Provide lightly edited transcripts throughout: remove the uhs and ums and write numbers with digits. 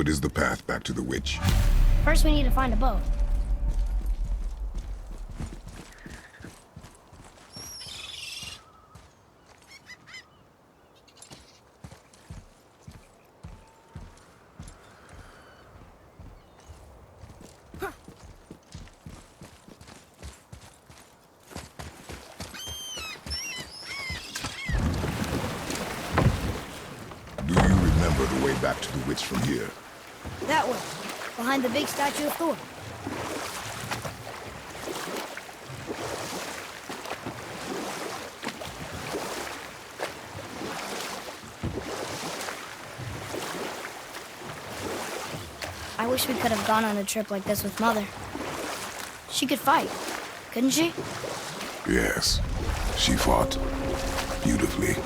What is the path back to the witch? First, we need to find a boat. Do you remember the way back to the witch from here? That way, behind the big statue of Thor. I wish we could have gone on a trip like this with Mother. She could fight, couldn't she? Yes, she fought beautifully.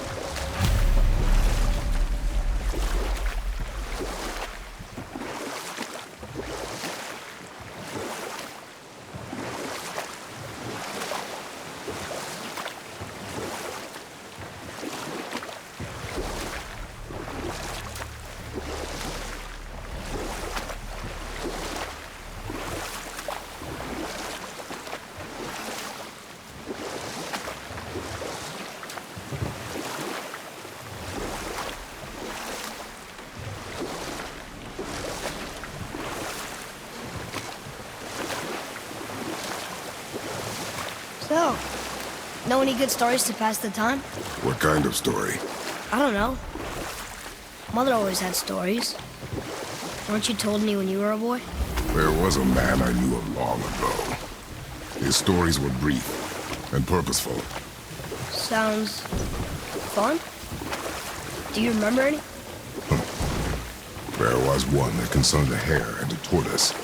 So, know any good stories to pass the time? What kind of story? I don't know. Mother always had stories. Weren't you told me when you were a boy? There was a man I knew of long ago. His stories were brief and purposeful. Sounds fun. Do you remember any? There was one that concerned a hare and a tortoise.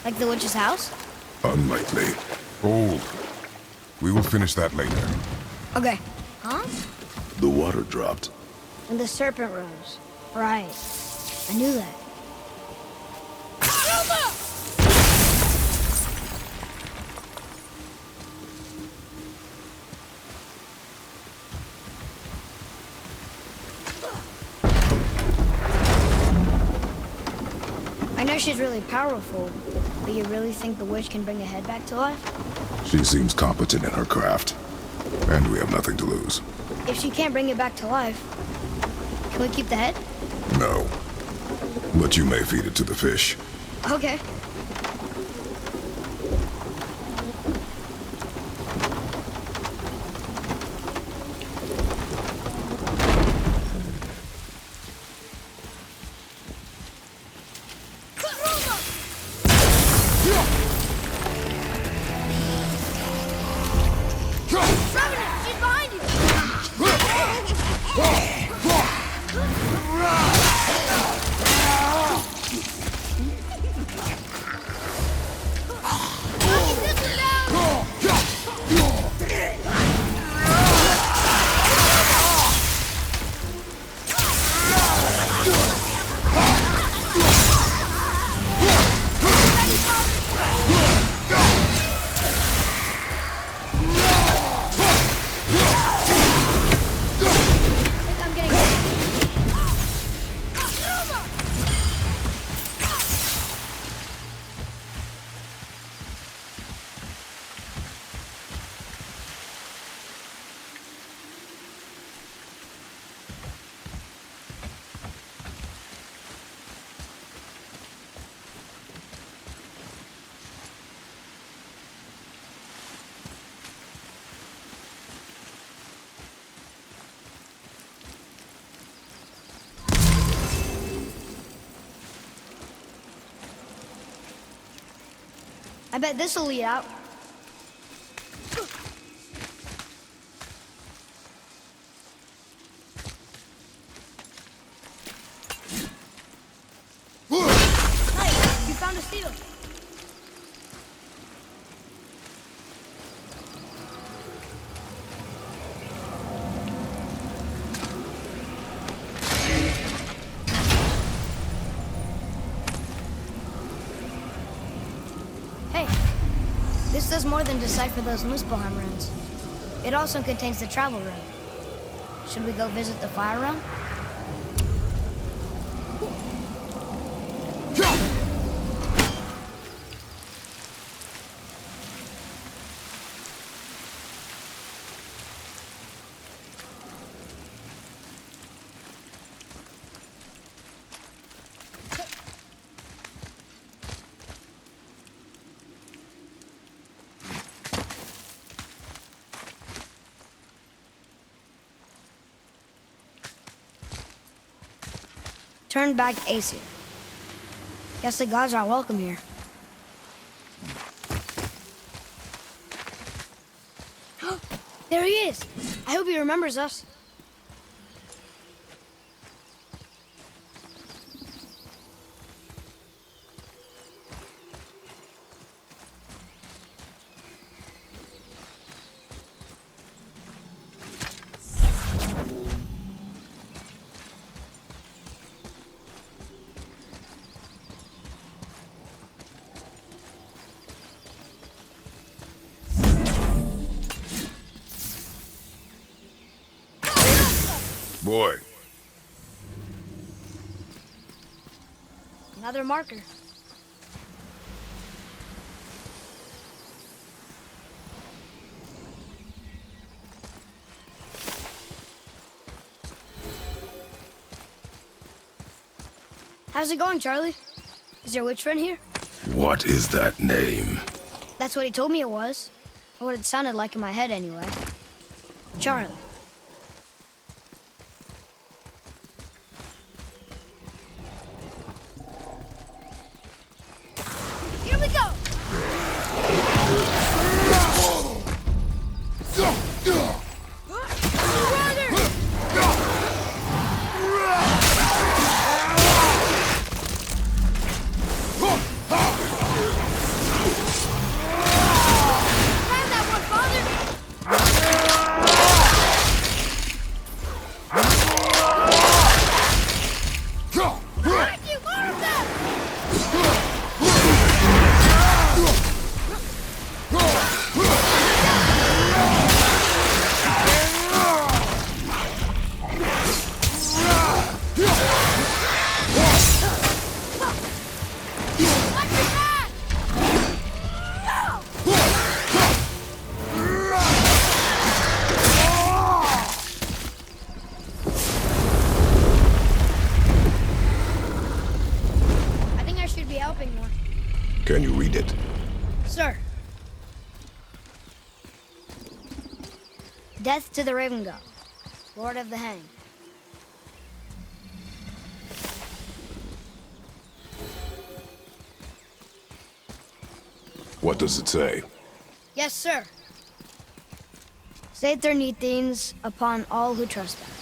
Like the witch's house? Unlikely. Old. We will finish that later. Okay. Huh? The water dropped. And the serpent rose. Right. I knew that. I know she's really powerful, but you really think the witch can bring a head back to life? She seems competent in her craft, and we have nothing to lose. If she can't bring it back to life, can we keep the head? No. But you may feed it to the fish. Okay. I bet this'll lead out. Nice! You found a seal. This does more than decipher those Muspelheim runes. It also contains the travel rune. Should we go visit the fire realm? turned back Aesir. Guess the gods aren't welcome here. There he is! I hope he remembers us. Boy. Another marker. How's it going, Charlie? Is your witch friend here? What is that name? That's what he told me it was. Or what it sounded like in my head, anyway. Charlie. Here we go! Can you read it? Sir. Death to the Raven God, Lord of the Hang. What does it say? Yes, sir. Say their neat things upon all who trespass.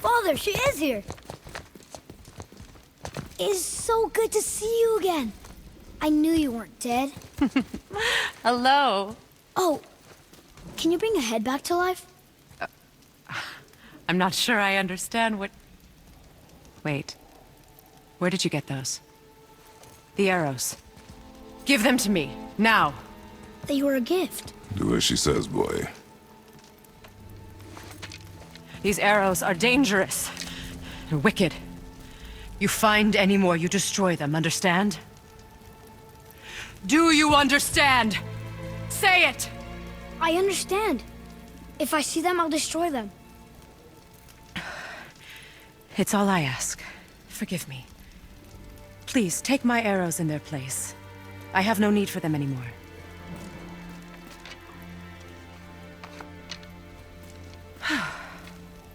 Father, she is here. It is so good to see you again. I knew you weren't dead. Hello. Oh, can you bring a head back to life? I'm not sure I understand what... Wait. Where did you get those? The arrows. Give them to me, now. They were a gift. Do as she says, boy. These arrows are dangerous and wicked. You find any more, you destroy them, understand? Do you understand? Say it! I understand. If I see them, I'll destroy them. It's all I ask. Forgive me. Please, take my arrows in their place. I have no need for them anymore.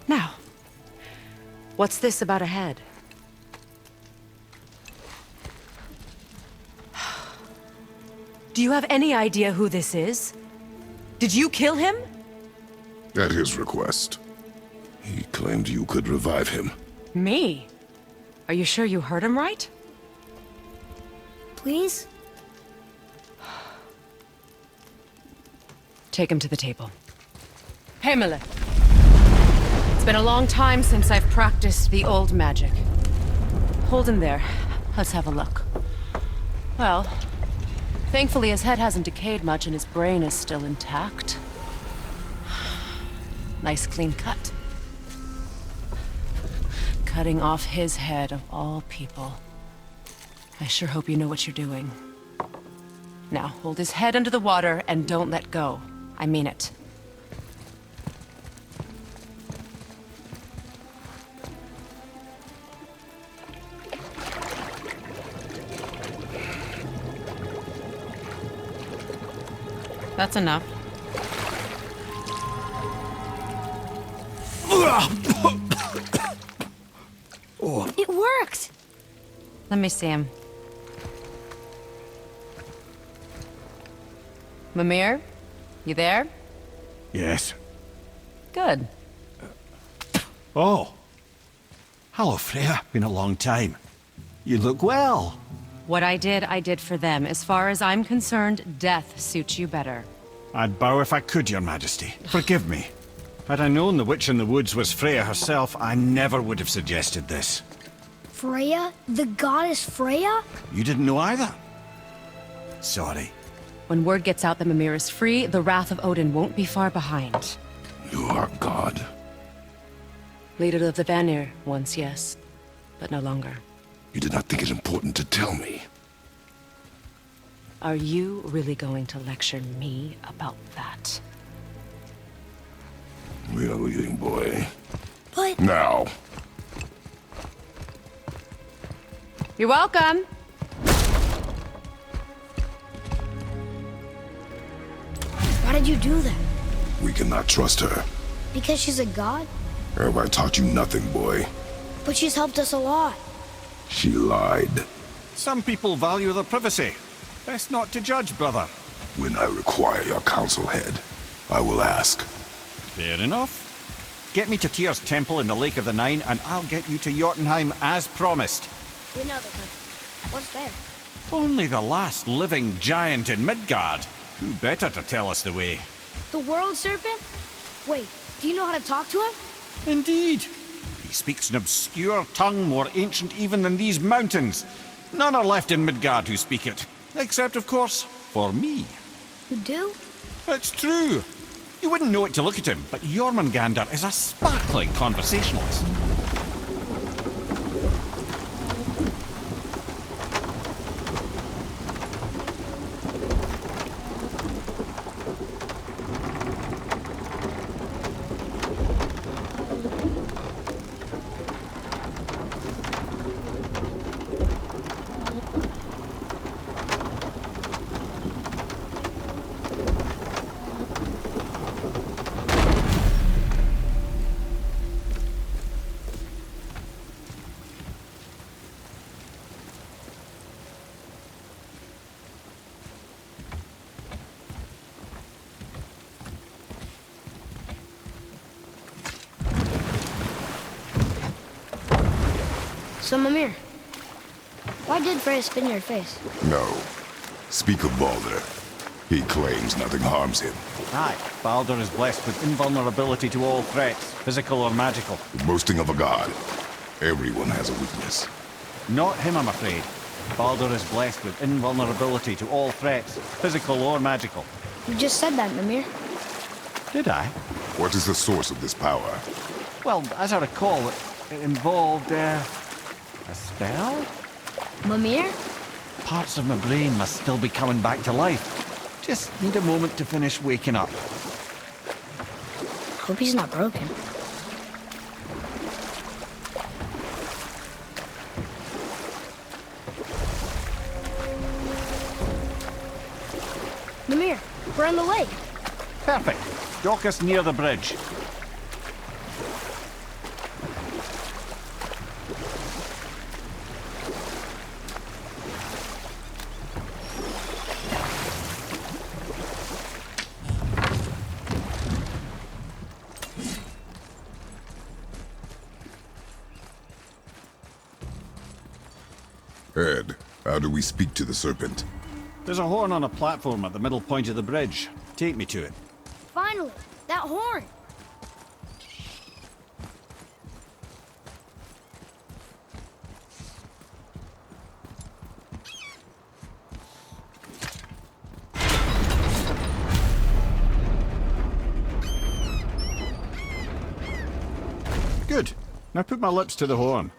Now, what's this about a head? Do you have any idea who this is? Did you kill him? At his request. He claimed you could revive him. Me? Are you sure you heard him right? Please? Take him to the table. Hamlet. It's been a long time since I've practiced the old magic. Hold him there. Let's have a look. Well, thankfully his head hasn't decayed much and his brain is still intact. Nice clean cut. Cutting off his head of all people. I sure hope you know what you're doing. Now, hold his head under the water and don't let go. I mean it. That's enough. It worked! Let me see him. Mimir? You there? Yes. Good. Oh. Hello, Freya. Been a long time. You look well. What I did for them. As far as I'm concerned, death suits you better. I'd bow if I could, Your Majesty. Forgive me. Had I known the witch in the woods was Freya herself, I never would have suggested this. Freya? The goddess Freya? You didn't know either? Sorry. When word gets out that Mimir is free, the wrath of Odin won't be far behind. You are God. Leader of the Vanir, once yes, but no longer. You did not think it important to tell me. Are you really going to lecture me about that? We are leaving, boy. But... Now. You're welcome! Why did you do that? We cannot trust her. Because she's a god? Have I taught you nothing, boy? But she's helped us a lot. She lied. Some people value their privacy. Best not to judge, brother. When I require your council head, I will ask. Fair enough. Get me to Tyr's temple in the Lake of the Nine, and I'll get you to Jotunheim as promised. We know the country. What's there? Only the last living giant in Midgard. Who better to tell us the way? The world serpent? Wait, do you know how to talk to him? Indeed. He speaks an obscure tongue more ancient even than these mountains. None are left in Midgard who speak it. Except, of course, for me. You do? It's true. You wouldn't know it to look at him, but Jormungandr is a sparkling conversationalist. So, Mimir, why did Freya spin your face? No. Speak of Baldur. He claims nothing harms him. Aye, Baldur is blessed with invulnerability to all threats, physical or magical. The boasting of a god. Everyone has a weakness. Not him, I'm afraid. Baldur is blessed with invulnerability to all threats, physical or magical. You just said that, Mimir. Did I? What is the source of this power? Well, as I recall, it involved, a spell? Mimir? Parts of my brain must still be coming back to life. Just need a moment to finish waking up. Hope he's not broken. Mimir, we're on the lake. Perfect. Dock us near the bridge. Ed, how do we speak to the Serpent? There's a horn on a platform at the middle point of the bridge. Take me to it. Finally, that horn. Good. Now put my lips to the horn.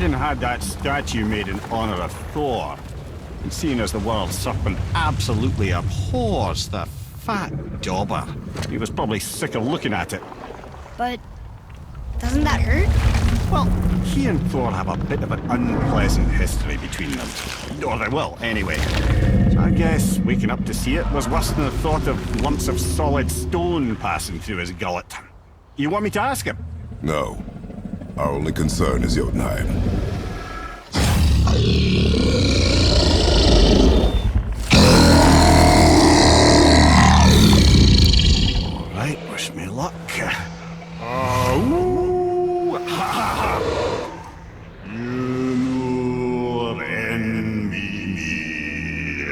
Odin had that statue made in honor of Thor. And seeing as the world's serpent absolutely abhors the fat dauber, he was probably sick of looking at it. But doesn't that hurt? Well, he and Thor have a bit of an unpleasant history between them. Or they will, anyway. So I guess waking up to see it was worse than the thought of lumps of solid stone passing through his gullet. You want me to ask him? No. Our only concern is Jotunheim. Alright, wish me luck. Oh, ha ha ha! You envy me.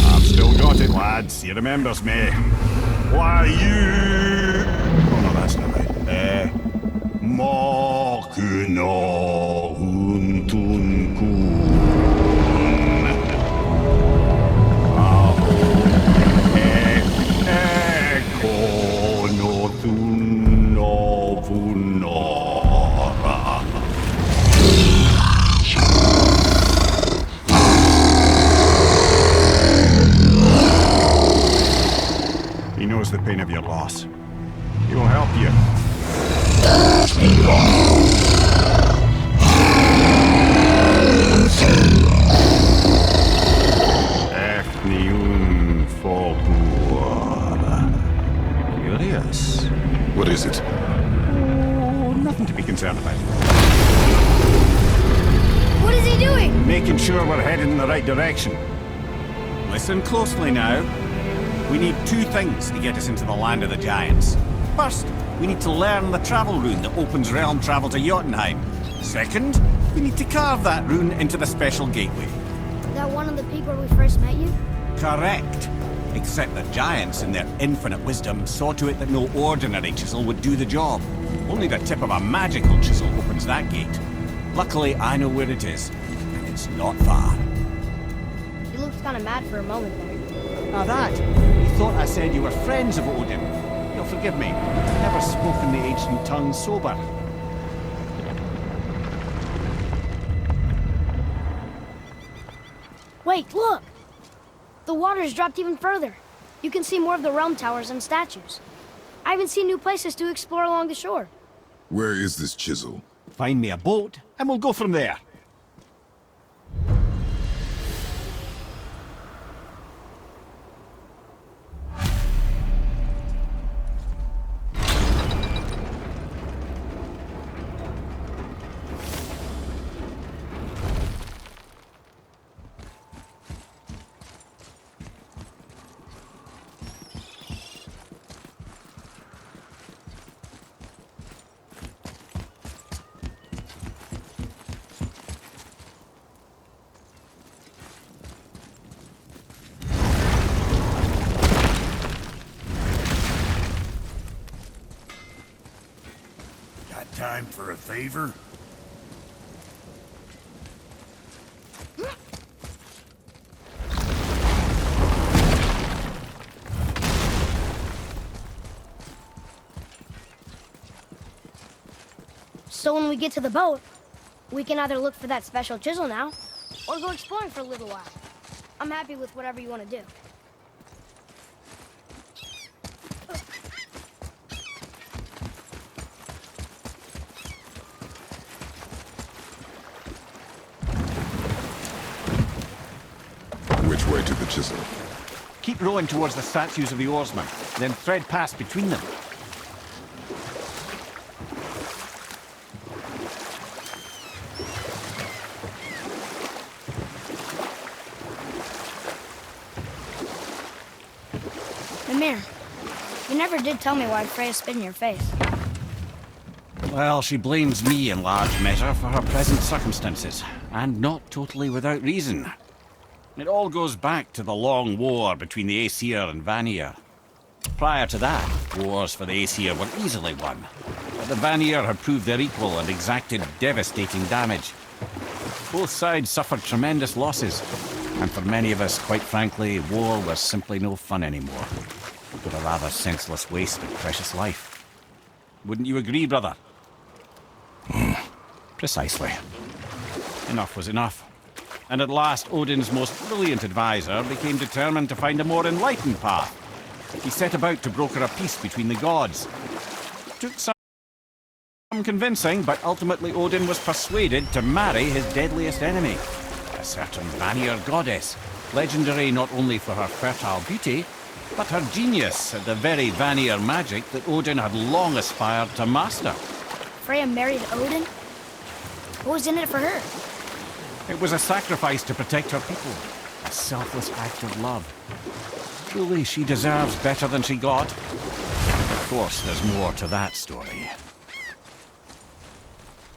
I've still got it, lads. He remembers me. Why, you... Oh, no, that's not right. Mokuno Huntunkun. Eko no Tunovunora. He knows the pain of your loss. He will help you. Efniun Fogur. Curious. What is it? Oh, nothing to be concerned about. What is he doing? Making sure we're headed in the right direction. Listen closely now. We need two things to get us into the land of the giants. First, we need to learn the travel rune that opens realm travel to Jotunheim. Second, we need to carve that rune into the special gateway. That one on the peak where we first met you? Correct. Except the giants, in their infinite wisdom, saw to it that no ordinary chisel would do the job. Only the tip of a magical chisel opens that gate. Luckily, I know where it is, and it's not far. You looked kind of mad for a moment there. Now that, you thought I said you were friends of Odin. You'll forgive me. I've never spoken the ancient tongue sober. Wait, look! The water's dropped even further. You can see more of the realm towers and statues. I even see new places to explore along the shore. Where is this chisel? Find me a boat, and we'll go from there. Time for a favor? So when we get to the boat, we can either look for that special chisel now, or go exploring for a little while. I'm happy with whatever you want to do. Which way to the chisel? Keep rowing towards the statues of the oarsmen, then thread past between them. Mimir, you never did tell me why Freya spit in your face. Well, she blames me in large measure for her present circumstances, and not totally without reason. It all goes back to the long war between the Aesir and Vanir. Prior to that, wars for the Aesir were easily won, but the Vanir had proved their equal and exacted devastating damage. Both sides suffered tremendous losses, and for many of us, quite frankly, war was simply no fun anymore. but a rather senseless waste of precious life. Wouldn't you agree, brother? Precisely. Enough was enough. And at last, Odin's most brilliant advisor became determined to find a more enlightened path. He set about to broker a peace between the gods. Took some convincing, but ultimately Odin was persuaded to marry his deadliest enemy, a certain Vanir goddess, legendary not only for her fertile beauty, but her genius at the very Vanir magic that Odin had long aspired to master. Freya married Odin? What was in it for her? It was a sacrifice to protect her people, a selfless act of love. Truly, she deserves better than she got. Of course, there's more to that story.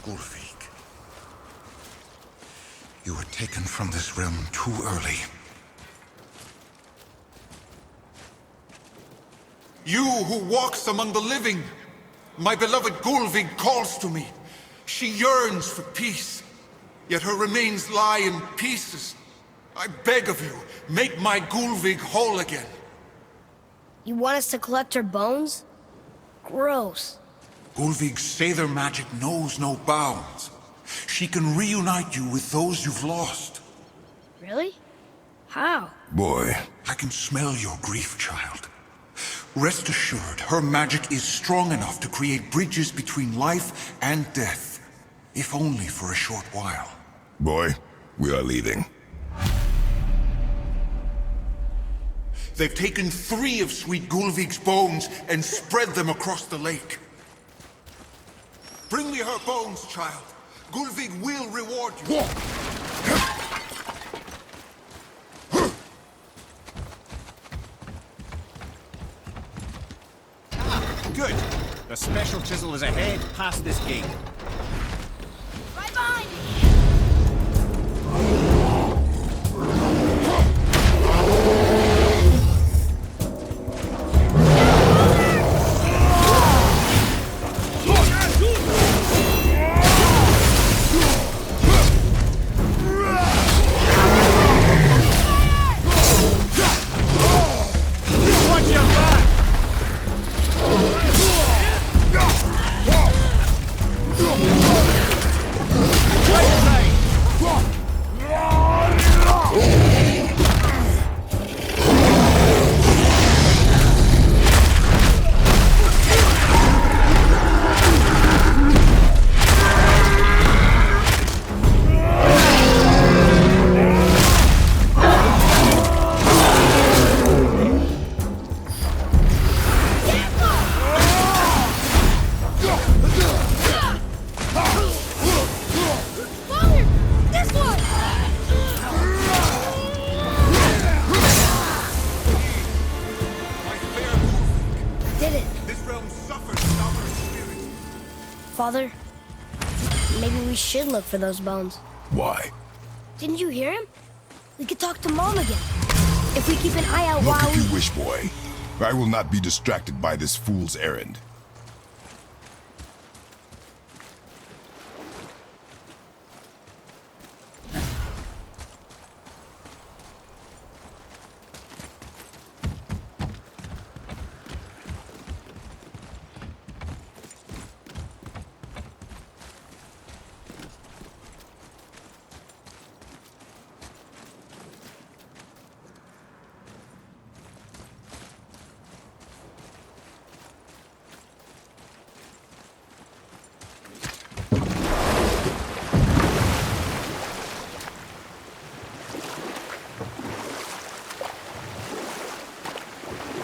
Gullveig, you were taken from this realm too early. You who walks among the living, my beloved Gullveig calls to me. She yearns for peace, yet her remains lie in pieces. I beg of you, make my Gullveig whole again. You want us to collect her bones? Gross. Gullveig's Sather magic knows no bounds. She can reunite you with those you've lost. Really? How? Boy, I can smell your grief, child. Rest assured, her magic is strong enough to create bridges between life and death, if only for a short while. boy, we are leaving. They've taken 3 of sweet Gullveig's bones and spread them across the lake. Bring me her bones, child. Gullveig will reward you. Good. The special chisel is ahead, past this gate. Right behind you! Father, maybe we should look for those bones. Why? Didn't you hear him? We could talk to Mom again. If we keep an eye out Look while if you wish, boy. I will not be distracted by this fool's errand.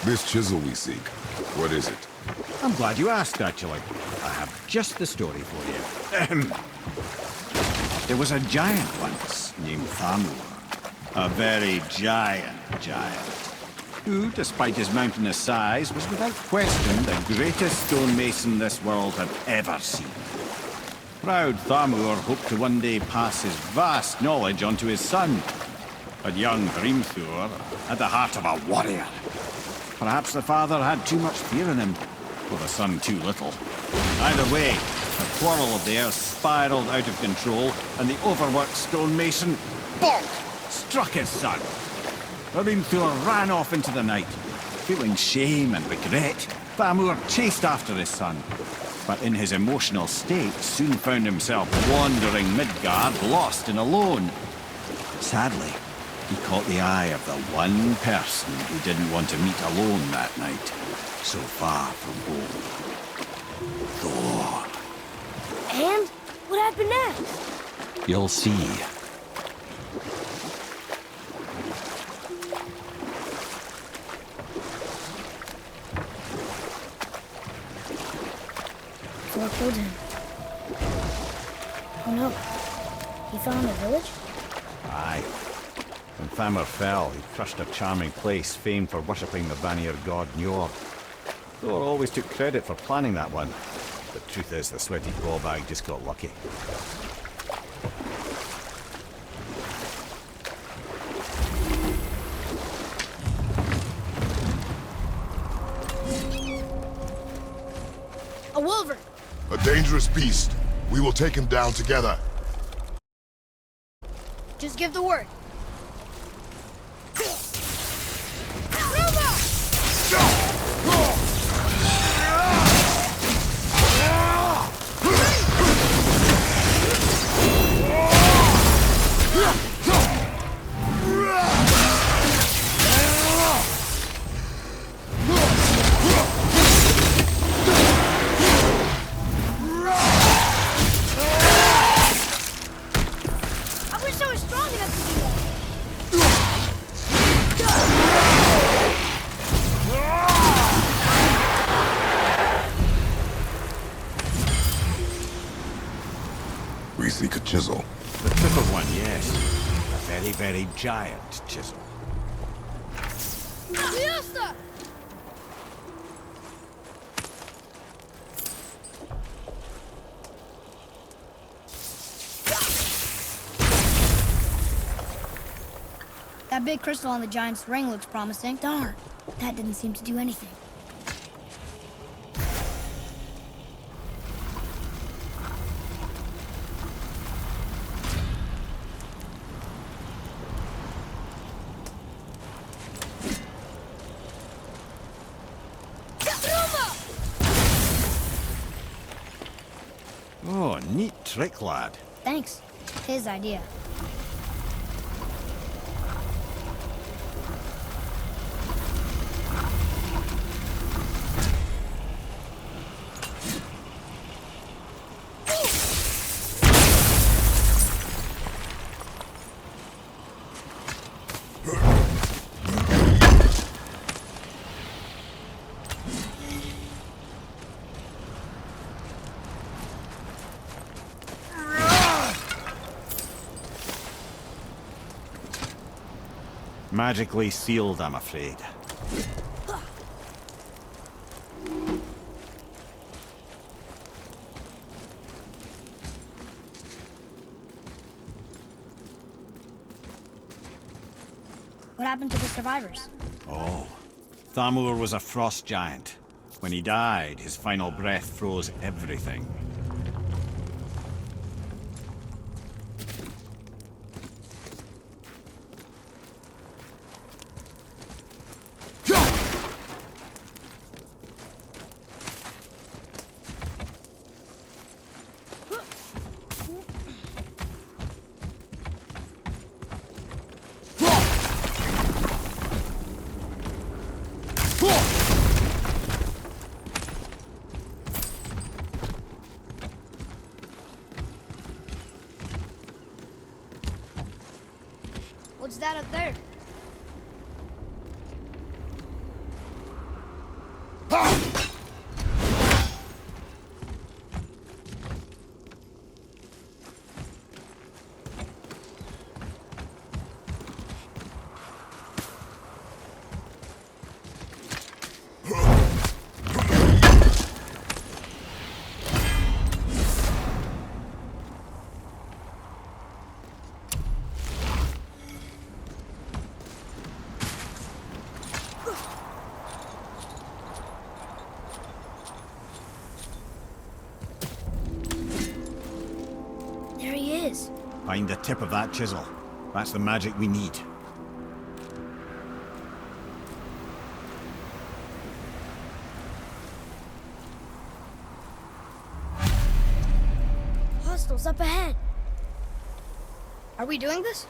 This chisel we seek, what is it? I'm glad you asked, actually. I have just the story for you. There was a giant once named Thamur. A very giant, who, despite his mountainous size, was without question the greatest stonemason this world had ever seen. Proud Thamur hoped to one day pass his vast knowledge on to his son. But young Hrimthur had the heart of a warrior. Perhaps the father had too much fear in him, or the son too little. Either way, a quarrel of theirs spiraled out of control, and the overworked stonemason, bonk, struck his son. Hrimthur ran off into the night. Feeling shame and regret, Thamur chased after his son, but in his emotional state soon found himself wandering Midgard, lost and alone. Sadly, he caught the eye of the one person he didn't want to meet alone that night, so far from home. Thor. And what happened next? You'll see. Thor killed him. Oh no. He fell in the village? Aye. When Thamur fell, he crushed a charming place famed for worshipping the Vanir god Njord. Thor always took credit for planning that one. The truth is, the sweaty ballbag just got lucky. A wolver! A dangerous beast. We will take him down together. Just give the word. I wish I was strong enough to do that. We seek a chisel. The triple one, yes. A very, very giant chisel. Fiesta! That big crystal on the giant's ring looks promising. Darn, that didn't seem to do anything. Oh, neat trick, lad. Thanks. His idea. Magically sealed, I'm afraid. What happened to the survivors? Oh, Thamur was a frost giant. When he died, his final breath froze everything. What's that up there? There he is. Find the tip of that chisel. That's the magic we need. Hostiles up ahead. Are we doing this?